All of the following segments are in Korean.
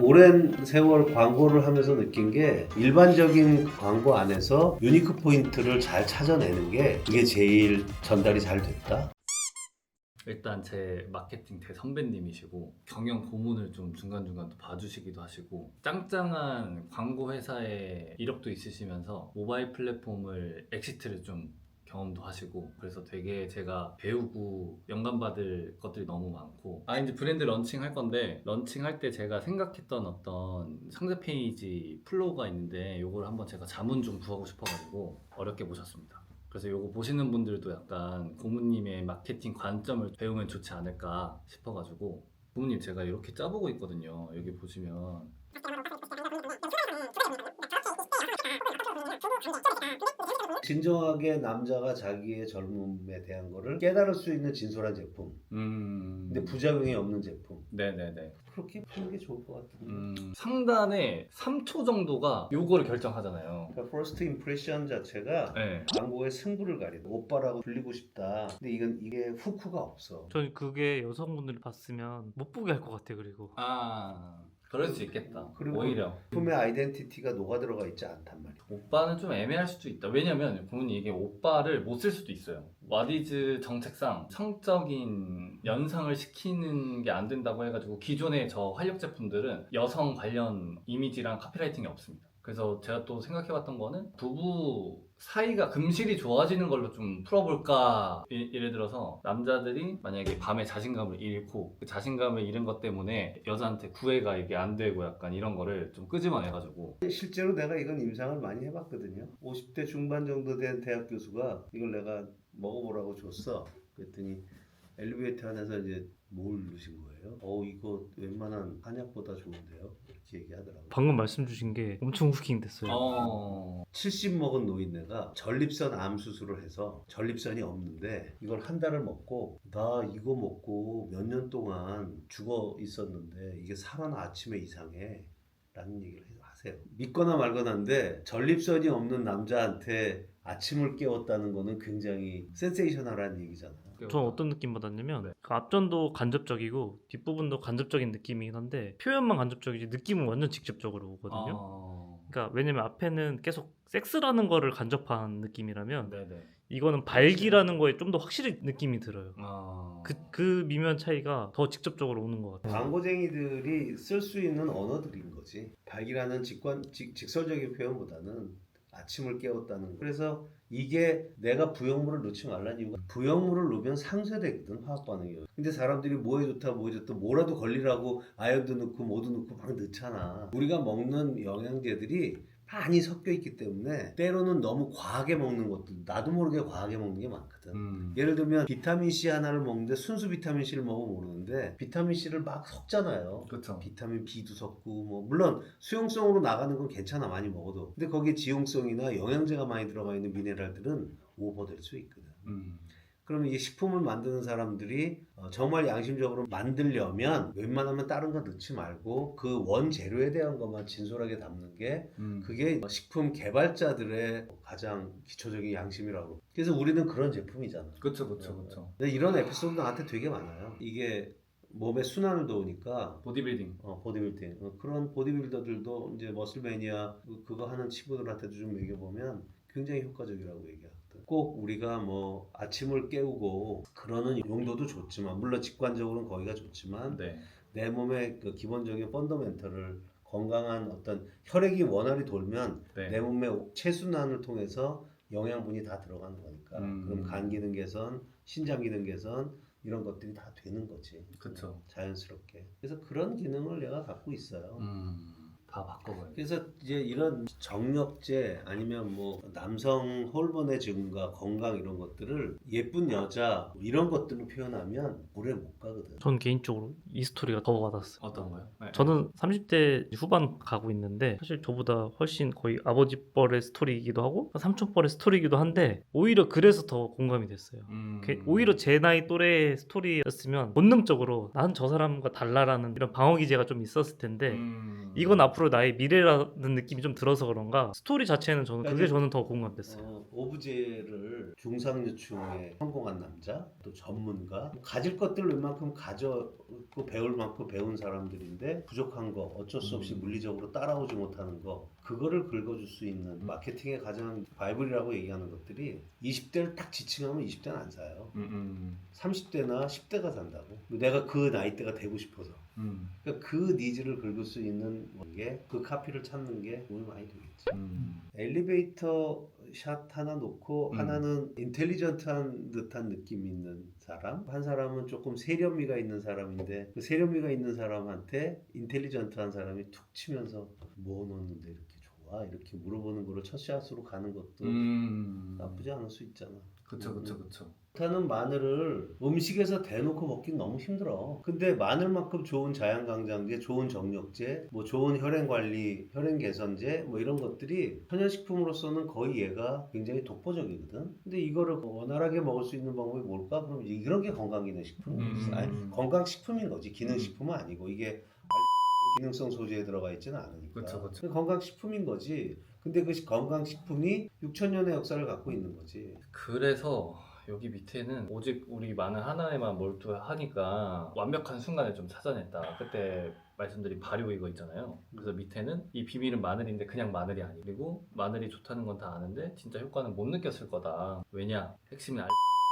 오랜 세월 광고를 하면서 느낀 게 일반적인 광고 안에서 유니크 포인트를 잘 찾아내는 게 이게 제일 전달이 잘 됐다. 일단 제 마케팅 대선배님이시고 경영 고문을 좀 중간중간 또 봐주시기도 하시고 짱짱한 광고 회사의 이력도 있으시면서 모바일 플랫폼을 엑시트를 좀 경험도 하시고 그래서 되게 제가 배우고 영감받을 것들이 너무 많고 이제 브랜드 런칭할 건데 런칭할 때 제가 생각했던 어떤 상세 페이지 플로우가 있는데 요걸 한번 제가 자문 좀 구하고 싶어가지고 어렵게 모셨습니다. 그래서 요거 보시는 분들도 약간 고문님의 마케팅 관점을 배우면 좋지 않을까 싶어가지고 고문님 제가 이렇게 짜보고 있거든요. 여기 보시면 진정하게 남자가 자기의 젊음에 대한 거를 깨달을 수 있는 진솔한 제품. 근데 부작용이 없는 제품. 네네네. 그렇게 보는 게 좋을 것 같은데. 상단에 3초 정도가 요거를 결정하잖아요. 그러니까 first impression 자체가 네. 광고의 승부를 가리는 오빠라고 불리고 싶다. 근데 이게 후크가 없어. 저는 그게 여성분들이 봤으면 못 보게 할 것 같아요. 그리고 그럴 수 있겠다. 그리고 오히려 제품의 아이덴티티가 녹아 들어가 있지 않단 말이야. 오빠는 좀 애매할 수도 있다. 왜냐면 부모님 이게 오빠를 못 쓸 수도 있어요. 와디즈 정책상 성적인 연상을 시키는 게 안 된다고 해가지고 기존의 저 활력 제품들은 여성 관련 이미지랑 카피라이팅이 없습니다. 그래서 제가 또 생각해봤던 거는 부부 사이가 금실이 좋아지는 걸로 좀 풀어볼까. 예를 들어서 남자들이 만약에 밤에 자신감을 잃고 그 자신감을 잃은 것 때문에 여자한테 구애가 이게 안 되고 약간 이런 거를 좀 끄집어내가지고 실제로 내가 이건 임상을 많이 해봤거든요. 50대 중반 정도 된 대학 교수가 이걸 내가 먹어보라고 줬어. 그랬더니 엘리베이터 안에서 이제 뭘 누신 거예요? 이거 웬만한 한약보다 좋은데요? 이렇게 얘기하더라고요. 방금 말씀 주신 게 엄청 후킹 됐어요. 70 먹은 노인네가 전립선 암 수술을 해서 전립선이 없는데 이걸 한 달을 먹고 나 이거 먹고 몇 년 동안 죽어 있었는데 이게 살아나 아침에 이상해 라는 얘기를 하세요. 믿거나 말거나인데 전립선이 없는 남자한테 아침을 깨웠다는 거는 굉장히 센세이셔널한 얘기잖아요. 저는 어떤 느낌 받았냐면 네. 그 앞전도 간접적이고 뒷부분도 간접적인 느낌이긴 한데 표현만 간접적이지 느낌은 완전 직접적으로 오거든요. 그러니까 왜냐면 앞에는 계속 섹스라는 거를 간접한 느낌이라면 네네. 이거는 발기라는 거에 좀 더 확실히 느낌이 들어요. 아... 그 미묘한 차이가 더 직접적으로 오는 것 같아요. 광고쟁이들이 쓸 수 있는 언어들인 거지. 발기라는 직설적인 표현보다는 아침을 깨웠다는 거. 그래서 이게 내가 부영물을 넣지 말라는 이유가 부영물을 넣으면 상쇄되거든, 화학 반응이. 근데 사람들이 뭐에 좋다 뭐라도 걸리라고 아연도 넣고 뭐도 넣고 막 넣잖아. 우리가 먹는 영양제들이 많이 섞여 있기 때문에 때로는 너무 과하게 먹는 것도 나도 모르게 과하게 먹는 게 많거든. 예를 들면 비타민 C 하나를 먹는데 순수 비타민 C를 먹으면 모르는데 비타민 C를 막 섞잖아요. 그렇죠. 비타민 B도 섞고 뭐 물론 수용성으로 나가는 건 괜찮아, 많이 먹어도. 근데 거기에 지용성이나 영양제가 많이 들어가 있는 미네랄들은 오버될 수 있거든. 그러면 이 식품을 만드는 사람들이 정말 양심적으로 만들려면 웬만하면 다른 거 넣지 말고 그 원재료에 대한 것만 진솔하게 담는 게 그게 식품 개발자들의 가장 기초적인 양심이라고. 그래서 우리는 그런 제품이잖아. 그쵸. 근데 이런 에피소드 나한테 되게 많아요. 이게 몸에 순환을 도우니까 보디빌딩. 보디빌딩. 그런 보디빌더들도 이제 머슬매니아 그거 하는 친구들한테도 좀 먹여보면 굉장히 효과적이라고 얘기하거든. 꼭 우리가 뭐 아침을 깨우고 그러는 용도도 좋지만 물론 직관적으로는 거기가 좋지만 네. 내 몸의 그 기본적인 펀더멘털을 건강한 어떤 혈액이 원활히 돌면 네. 내 몸의 체순환을 통해서 영양분이 다 들어가는 거니까 그럼 간 기능 개선, 신장 기능 개선 이런 것들이 다 되는 거지. 그쵸. 자연스럽게. 그래서 그런 기능을 내가 갖고 있어요. 다 바꿔봐요. 그래서 이제 이런 정력제 아니면 뭐 남성 호르몬의 증가, 건강 이런 것들을 예쁜 여자 이런 것들로 표현하면 오래 못 가거든. 전 개인적으로 이 스토리가 더 와닿았어요. 어떤 거요? 네. 저는 30대 후반 가고 있는데 사실 저보다 훨씬 거의 아버지 뻘의 스토리이기도 하고 삼촌 뻘의 스토리이기도 한데 오히려 그래서 더 공감이 됐어요. 오히려 제 나이 또래의 스토리였으면 본능적으로 난 저 사람과 달라라는 이런 방어 기제가 좀 있었을 텐데 이건 앞으로 나의 미래라는 느낌이 좀 들어서 그런가 스토리 자체는 저는 더 공감됐어요. 오브제를 중상류층에 성공한 남자, 또 전문가, 가질 것들 웬만큼 가졌고 배울 만큼 배운 사람들인데 부족한 거, 어쩔 수 없이 물리적으로 따라오지 못하는 거, 그거를 긁어줄 수 있는 마케팅의 가장 바이블이라고 얘기하는 것들이 20대를 딱 지칭하면 20대는 안 사요. 30대나 10대가 산다고. 내가 그 나이대가 되고 싶어서. 그러니까 그 니즈를 긁을 수 있는 게 그 카피를 찾는 게 도움이 많이 되겠지. 엘리베이터 샷 하나 놓고 하나는 인텔리전트한 듯한 느낌이 있는 사람, 한 사람은 조금 세련미가 있는 사람인데 그 세련미가 있는 사람한테 인텔리전트한 사람이 툭 치면서 뭐 넣었는데 이렇게 좋아? 이렇게 물어보는 거를 첫 샷으로 가는 것도 나쁘지 않을 수 있잖아. 그쵸. 타는 마늘을 음식에서 대놓고 먹긴 너무 힘들어. 근데 마늘만큼 좋은 자연강장제, 좋은 정력제, 뭐 좋은 혈행관리, 혈행개선제 뭐 이런 것들이 천연식품으로서는 거의 얘가 굉장히 독보적이거든. 근데 이거를 원활하게 먹을 수 있는 방법이 뭘까? 그럼 이런 게 건강기능식품. 아니, 건강식품인 거지. 기능식품은 아니고 이게 기능성 소재에 들어가 있지는 않으니까. 그쵸. 건강식품인 거지. 근데 그 건강식품이 6,000년의 역사를 갖고 있는 거지. 그래서 여기 밑에는 오직 우리 마늘 하나에만 몰두하니까 완벽한 순간을 좀 찾아냈다. 그때 말씀드린 발효 이거 있잖아요. 그래서 밑에는 이 비밀은 마늘인데 그냥 마늘이 아니고, 그리고 마늘이 좋다는 건 다 아는데 진짜 효과는 못 느꼈을 거다. 왜냐? 핵심은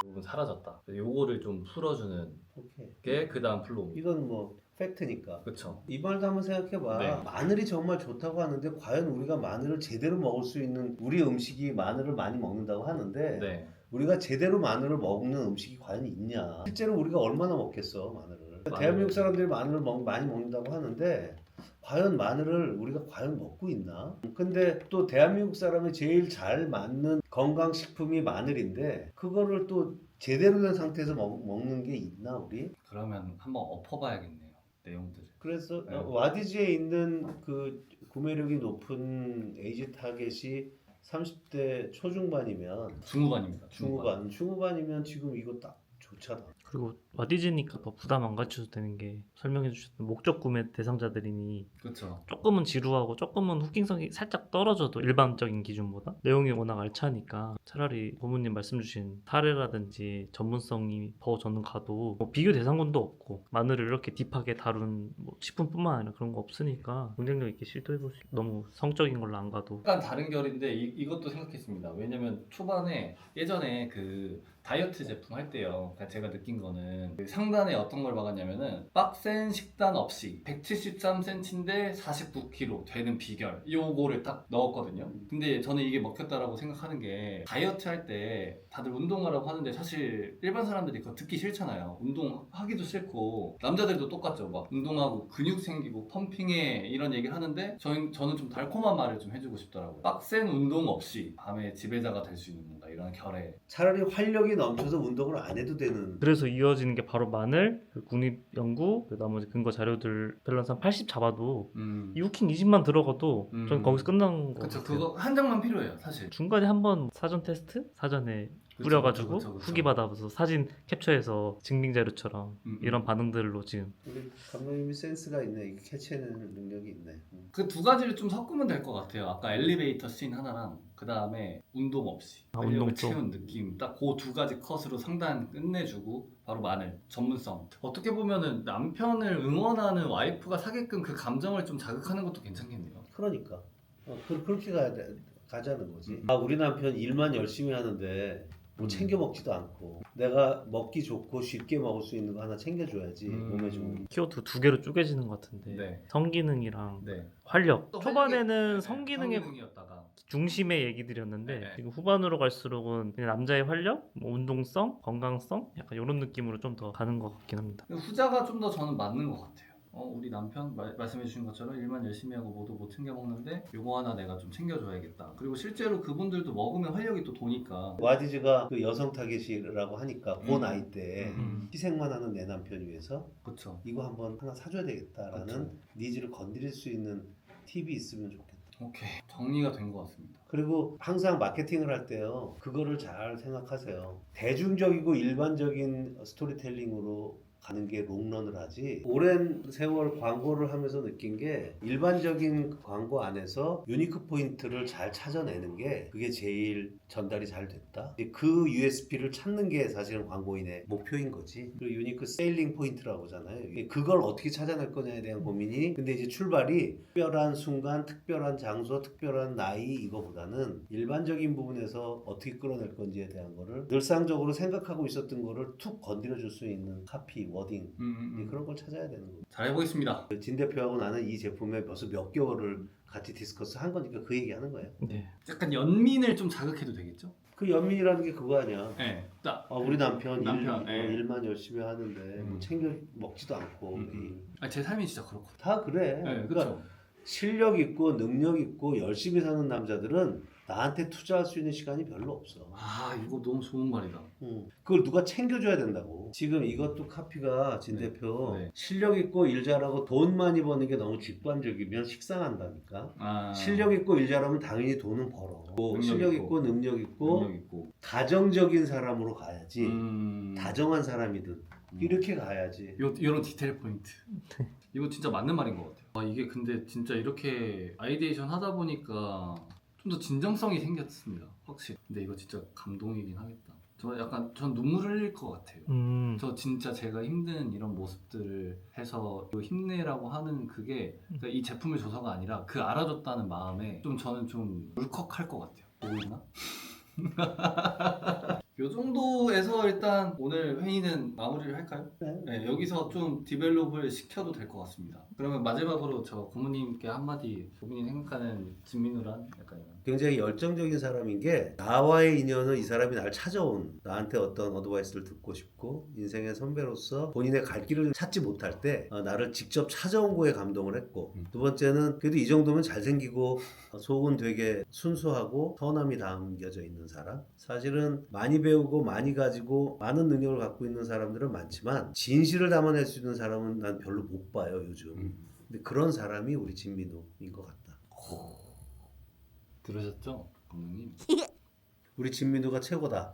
부분 사라졌다. 요거를 좀 풀어주는 오케이. 게 그 다음 플로우. 이건 뭐 팩트니까. 그쵸. 이 말도 한번 생각해봐. 네. 마늘이 정말 좋다고 하는데 과연 우리가 마늘을 제대로 먹을 수 있는 우리 음식이 마늘을 많이 먹는다고 하는데 네. 우리가 제대로 마늘을 먹는 음식이 과연 있냐? 실제로 우리가 얼마나 먹겠어 마늘을? 대한민국 사람들이 마늘을 많이 먹는다고 하는데 과연 마늘을 우리가 과연 먹고 있나? 근데 또 대한민국 사람이 제일 잘 맞는 건강식품이 마늘인데 그거를 또 제대로 된 상태에서 먹는 게 있나 우리? 그러면 한번 엎어봐야겠네요. 내용들을. 그래서 네. 와디즈에 있는 그 구매력이 높은 에이지 타겟이 30대 초중반이면 중후반입니다. 중후반이면 지금 이거 딱 좋잖아. 그리고 와디즈니까 더 부담 안 갖춰도 되는 게 설명해 주셨던 목적 구매 대상자들이니 그렇죠. 조금은 지루하고 조금은 후킹성이 살짝 떨어져도 일반적인 기준보다 내용이 워낙 알차니까 차라리 고모님 말씀 주신 사례라든지 전문성이 더 저는 가도 뭐 비교 대상군도 없고 마늘을 이렇게 딥하게 다룬 뭐 식품뿐만 아니라 그런 거 없으니까 경쟁력 있게 시도해볼 수 너무 성적인 걸로 안 가도 약간 다른 결인데 이것도 생각했습니다. 왜냐면 초반에 예전에 그 다이어트 제품 할 때요. 그러니까 제가 느낀 거는 그 상단에 어떤 걸 박았냐면은 빡센 식단 없이 173cm인데 49kg 되는 비결 요거를 딱 넣었거든요. 근데 저는 이게 먹혔다라고 생각하는 게 다이어트 할 때 다들 운동하라고 하는데 사실 일반 사람들이 그거 듣기 싫잖아요. 운동하기도 싫고 남자들도 똑같죠. 막 운동하고 근육 생기고 펌핑해 이런 얘기를 하는데 저는 좀 달콤한 말을 좀 해주고 싶더라고요. 빡센 운동 없이 밤에 지배자가 될 수 있는 뭔가 이런 결에 차라리 활력이 넘쳐서 운동을 안 해도 되는. 그래서 이어지는 게 바로 마늘, 그 국립연구, 그 나머지 근거 자료들 밸런스 한 80 잡아도 이 후킹 20만 들어가도 전 거기서 끝난 거 그쵸. 같아요. 그거 한 장만 필요해요 사실. 중간에 한번 사전 테스트? 사전에 뿌려가지고 그쵸. 후기 받아서 사진 캡처해서 증빙 자료처럼 이런 반응들로 지금 우리 감독님이 센스가 있네. 이게 캐치해내는 능력이 있네. 그 두 가지를 좀 섞으면 될 것 같아요. 아까 엘리베이터 씬 하나랑 그 다음에 운동 없이 운동 활력을 쪽. 채운 느낌 딱 그 두 가지 컷으로 상단 끝내주고 바로 마늘 전문성. 어떻게 보면은 남편을 응원하는 와이프가 사게끔 그 감정을 좀 자극하는 것도 괜찮겠네요. 그러니까 그렇게 가자는 거지. 우리 남편 일만 열심히 하는데 뭐 챙겨 먹지도 않고 내가 먹기 좋고 쉽게 먹을 수 있는 거 하나 챙겨줘야지. 몸에 좋은. 키워드 두 개로 쪼개지는 것 같은데 네. 성기능이랑 네. 활력 또 초반에는 활력이- 성기능의 성기능이었다가 중심의 얘기들이었는데 네. 지금 후반으로 갈수록은 그냥 남자의 활력, 뭐 운동성, 건강성 약간 이런 느낌으로 좀 더 가는 것 같긴 합니다. 후자가 좀 더 저는 맞는 것 같아요. 우리 남편 말씀해 주신 것처럼 일만 열심히 하고 뭐도 못 챙겨 먹는데 요거 하나 내가 좀 챙겨줘야겠다. 그리고 실제로 그분들도 먹으면 활력이 또 도니까. 와디즈가 그 여성 타겟이라고 하니까 그 음. 나이 때 희생만 하는 내 남편 위해서 그렇죠. 이거 한번 하나 사줘야 되겠다라는 그쵸. 니즈를 건드릴 수 있는 팁이 있으면 좋겠다. 오케이. 정리가 된 것 같습니다. 그리고 항상 마케팅을 할 때요 그거를 잘 생각하세요. 대중적이고 일반적인 스토리텔링으로 가는 게 롱런을 하지. 오랜 세월 광고를 하면서 느낀 게 일반적인 광고 안에서 유니크 포인트를 잘 찾아내는 게 그게 제일 전달이 잘 됐다. 그 USP를 찾는 게 사실은 광고인의 목표인 거지. 그 유니크 세일링 포인트라고 하잖아요. 그걸 어떻게 찾아낼 거냐에 대한 고민이. 근데 이제 출발이 특별한 순간, 특별한 장소, 특별한 나이 이거보다는 일반적인 부분에서 어떻게 끌어낼 건지에 대한 거를 늘상적으로 생각하고 있었던 거를 툭 건드려 줄 수 있는 카피, 워딩 그런 걸 찾아야 되는 거예요. 잘 해보겠습니다. 진 대표하고 나는 이 제품에 벌써 몇 개월을 같이 디스커스 한 거니까 그 얘기 하는 거예요. 네. 약간 연민을 좀 자극해도 되겠죠? 그 연민이라는 게 그거 아니야. 네. 딱. 우리 남편, 남편, 예. 일만 열심히 하는데 뭐 챙겨 먹지도 않고 매일. 제 삶이 진짜 그렇거든요. 다 그래. 네, 그러니까 그렇죠. 실력 있고 능력 있고 열심히 사는 남자들은 나한테 투자할 수 있는 시간이 별로 없어. 이거 너무 좋은 말이다. 그걸 누가 챙겨줘야 된다고. 지금 이것도 카피가 진 네. 대표 네. 실력 있고 일 잘하고 돈 많이 버는 게 너무 직관적이면 식상한다니까. 실력 있고 일 잘하면 당연히 돈은 벌어. 능력 실력 있고, 있고 능력 있고 능력 있고. 가정적인 사람으로 가야지. 음. 다정한 사람이든 이렇게 가야지. 이런 디테일 포인트. 이거 진짜 맞는 말인 것 같아요. 이게 근데 진짜 이렇게 아이디에이션 하다 보니까 좀 더 진정성이 생겼습니다. 확실히. 근데 이거 진짜 감동이긴 하겠다. 전 눈물 흘릴 것 같아요. 저 진짜 제가 힘든 이런 모습들을 해서 힘내라고 하는 그게 그러니까 이 제품을 줘서가 아니라 그 알아줬다는 마음에 저는 좀 울컥할 것 같아요. 보이나? 이 정도에서 일단 오늘 회의는 마무리를 할까요? 네, 여기서 좀 디벨롭을 시켜도 될 것 같습니다. 그러면 마지막으로 저 고모님께 한마디, 고모님 생각하는 진민우란 약간 이런. 굉장히 열정적인 사람인 게 나와의 인연은 이 사람이 날 찾아온 나한테 어떤 어드바이스를 듣고 싶고 인생의 선배로서 본인의 갈 길을 찾지 못할 때 나를 직접 찾아온 거에 감동을 했고 두 번째는 그래도 이 정도면 잘생기고 속은 되게 순수하고 선함이 담겨져 있는 사람. 사실은 많이 배우고 많이 가지고 많은 능력을 갖고 있는 사람들은 많지만 진실을 담아낼 수 있는 사람은 난 별로 못 봐요 요즘. 근데 그런 사람이 우리 진민우인 것 같다. 들으셨죠? 감독님? 우리 진민우가 최고다.